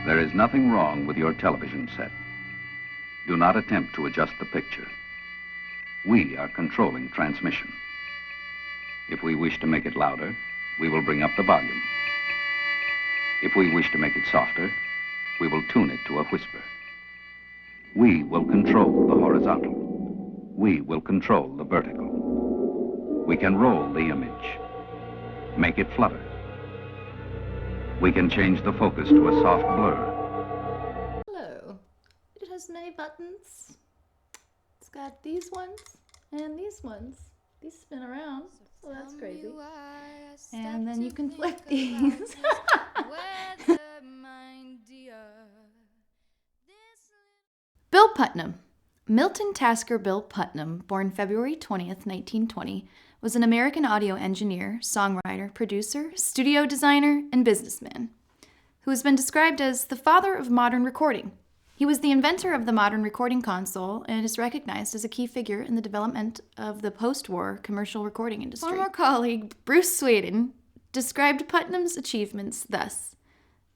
There is nothing wrong with your television set. Do not attempt to adjust the picture. We are controlling transmission. If we wish to make it louder, we will bring up the volume. If we wish to make it softer, we will tune it to a whisper. We will control the horizontal. We will control the vertical. We can roll the image, make it flutter. We can change the focus to a soft blur. Hello. It has many buttons. It's got these ones and these ones. These spin around, so that's crazy. And then you can flip these. Bill Putnam. Milton Tasker Bill Putnam, born February 20th, 1920, was an American audio engineer, songwriter, producer, studio designer, and businessman, who has been described as the father of modern recording. He was the inventor of the modern recording console and is recognized as a key figure in the development of the post-war commercial recording industry. Former colleague Bruce Sweden described Putnam's achievements thus: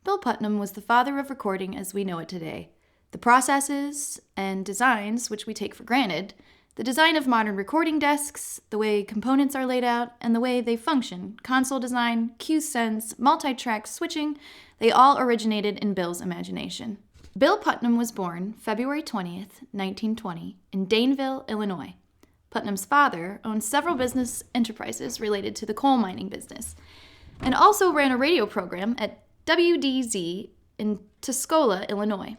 Bill Putnam was the father of recording as we know it today. The processes and designs which we take for granted, the design of modern recording desks, the way components are laid out, and the way they function, console design, cue sense, multi-track switching, they all originated in Bill's imagination. Bill Putnam was born February 20th, 1920, in Daneville, Illinois. Putnam's father owned several business enterprises related to the coal mining business, and also ran a radio program at WDZ in Tuscola, Illinois.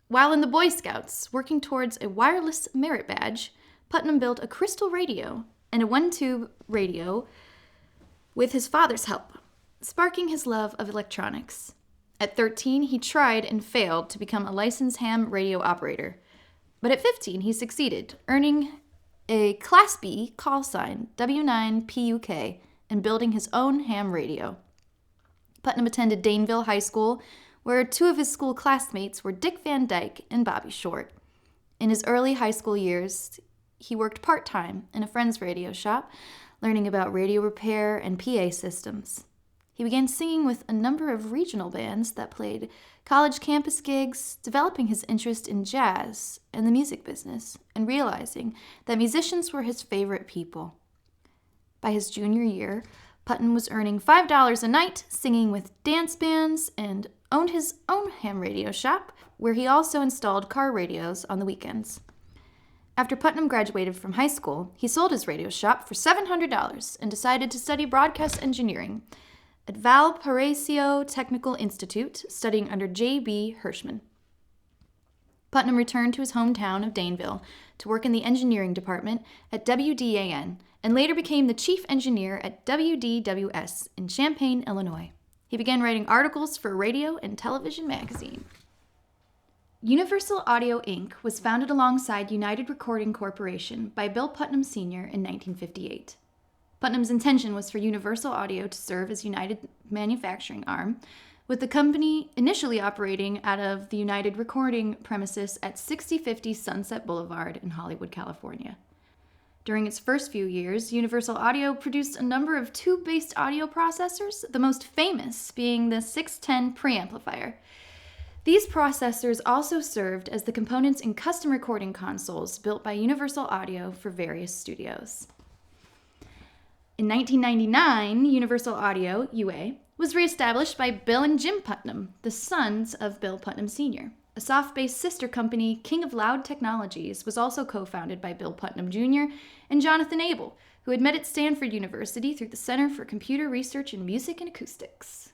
While in the Boy Scouts, working towards a wireless merit badge, Putnam built a crystal radio and a one-tube radio with his father's help, sparking his love of electronics. At 13, he tried and failed to become a licensed ham radio operator. But at 15, he succeeded, earning a Class B call sign, W9PUK, and building his own ham radio. Putnam attended Daneville High School, where two of his school classmates were Dick Van Dyke and Bobby Short. In his early high school years, he worked part-time in a friend's radio shop, learning about radio repair and PA systems. He began singing with a number of regional bands that played college campus gigs, developing his interest in jazz and the music business, and realizing that musicians were his favorite people. By his junior year, Putnam was earning $5 a night, singing with dance bands, and owned his own ham radio shop, where he also installed car radios on the weekends. After Putnam graduated from high school, he sold his radio shop for $700 and decided to study broadcast engineering at Valparaiso Technical Institute, studying under J.B. Hirschman. Putnam returned to his hometown of Daneville to work in the engineering department at WDAN, and later became the chief engineer at WDWS in Champaign, Illinois. He began writing articles for a radio and television magazine. Universal Audio Inc. was founded alongside United Recording Corporation by Bill Putnam Sr. in 1958. Putnam's intention was for Universal Audio to serve as United manufacturing arm, with the company initially operating out of the United Recording premises at 6050 Sunset Boulevard in Hollywood, California. During its first few years, Universal Audio produced a number of tube-based audio processors, the most famous being the 610 preamplifier. These processors also served as the components in custom recording consoles built by Universal Audio for various studios. In 1999, Universal Audio, UA, was reestablished by Bill and Jim Putnam, the sons of Bill Putnam Sr. A soft-based sister company, King of Loud Technologies, was also co-founded by Bill Putnam Jr. and Jonathan Abel, who had met at Stanford University through the Center for Computer Research in Music and Acoustics.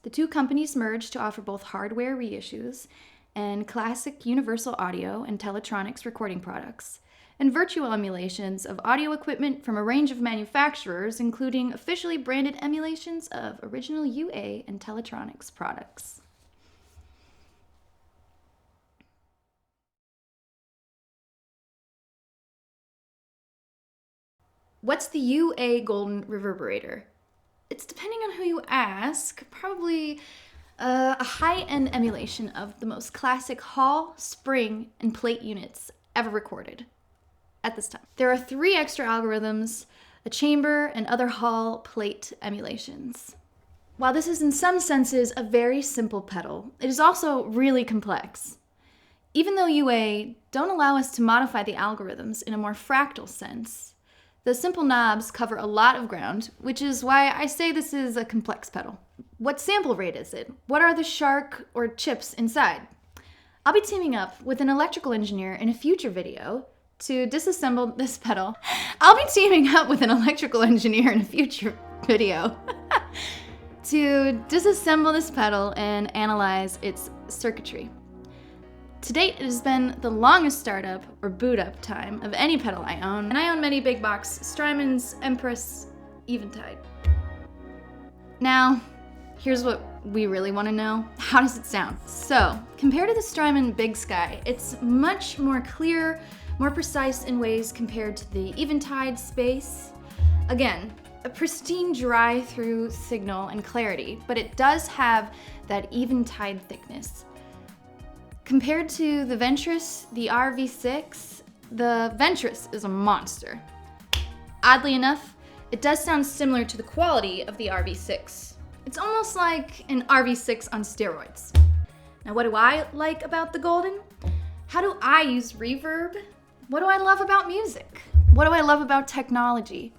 The two companies merged to offer both hardware reissues and classic Universal Audio and Teletronics recording products, and virtual emulations of audio equipment from a range of manufacturers, including officially branded emulations of original UA and Teletronics products. What's the UA Golden Reverberator? It's, depending on who you ask, probably a high-end emulation of the most classic Hall, spring, and plate units ever recorded at this time. There are 3 extra algorithms, a chamber, and other Hall plate emulations. While this is in some senses a very simple pedal, it is also really complex. Even though UA don't allow us to modify the algorithms in a more fractal sense, the simple knobs cover a lot of ground, which is why I say this is a complex pedal. What sample rate is it? What are the shark or chips inside? I'll be teaming up with an electrical engineer in a future video to disassemble this pedal. To disassemble this pedal and analyze its circuitry. To date, it has been the longest startup or boot up time of any pedal I own, and I own many big box Strymons, Empress, Eventide. Now, here's what we really want to know. How does it sound? So, compared to the Strymon Big Sky, it's much more clear, more precise in ways compared to the Eventide Space. Again, a pristine dry-through signal and clarity, but it does have that Eventide thickness. Compared to the Ventris, the RV6, the Ventris is a monster. Oddly enough, it does sound similar to the quality of the RV6. It's almost like an RV6 on steroids. Now, what do I like about the Golden? How do I use reverb? What do I love about music? What do I love about technology?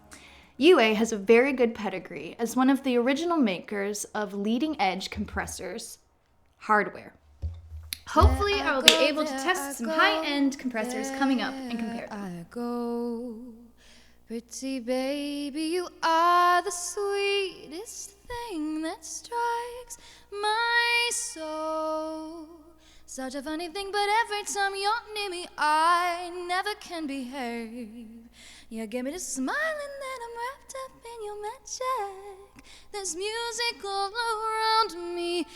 UA has a very good pedigree as one of the original makers of leading-edge compressors hardware. Hopefully, I will be able to test some high-end compressors coming up and compare them. I go, pretty baby, you are the sweetest thing that strikes my soul. Such a funny thing, but every time you're near me, I never can behave. You give me the smile and then I'm wrapped up in your magic. There's music all around me,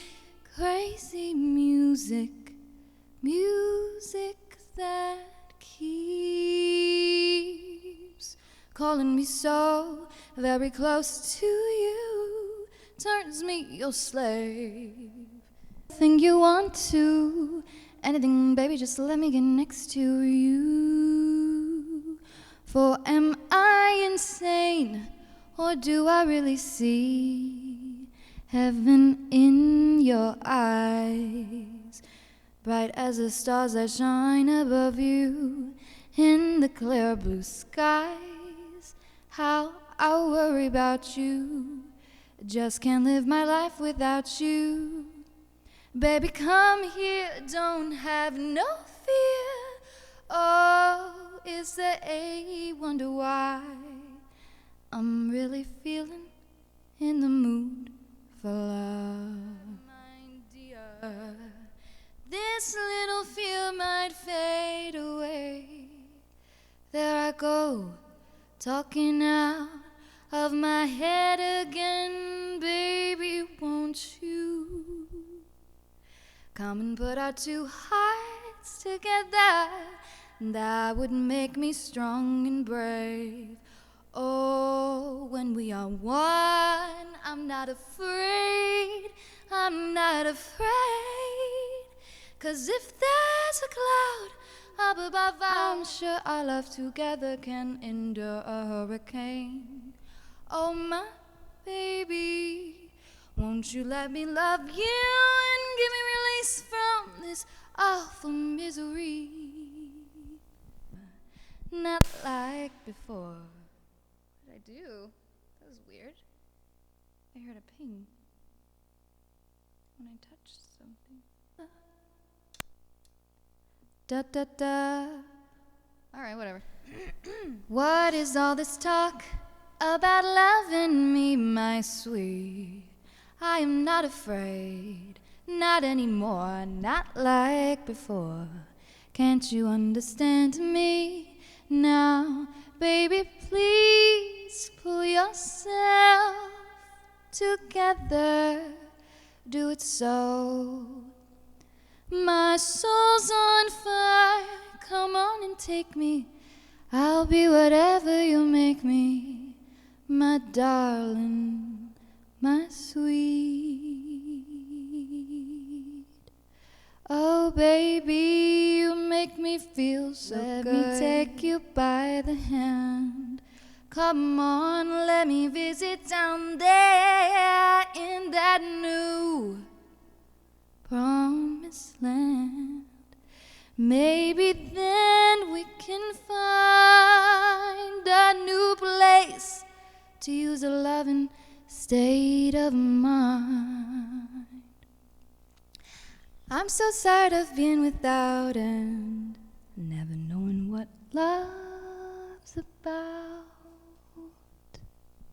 crazy music, music that keeps calling me so very close to you, turns me your slave. Anything you want to, anything, baby, just let me get next to you. For am I insane, or do I really see heaven in your eyes? Bright as the stars that shine above you in the clear blue skies. How I worry about you, just can't live my life without you. Baby, come here, don't have no fear. Oh, is there a wonder why I'm really feeling in the mood for love? My dear, this little fear might fade away. There I go, talking out of my head again. Baby, won't you come and put our two hearts together? That would make me strong and brave. Oh, when we are one, I'm not afraid, I'm not afraid. 'Cause if there's a cloud up above, I'm sure our love together can endure a hurricane. Oh, my baby, won't you let me love you and give me release from this awful misery? Not like before. What did I do? That was weird. I heard a ping when I touched something. Da da da. Alright, whatever. What is all this talk about loving me, my sweet? I am not afraid, not anymore, not like before. Can't you understand me now? Baby, please pull yourself together. Do it so. My soul's on fire, come on and take me. I'll be whatever you make me, my darling, my sweet. Oh baby, you make me feel so good. Let me take you by the hand, Come on, let me visit down there in that new promised land. Maybe then we can find a new place to use a loving state of mind. I'm so tired of being without and never knowing what love's about.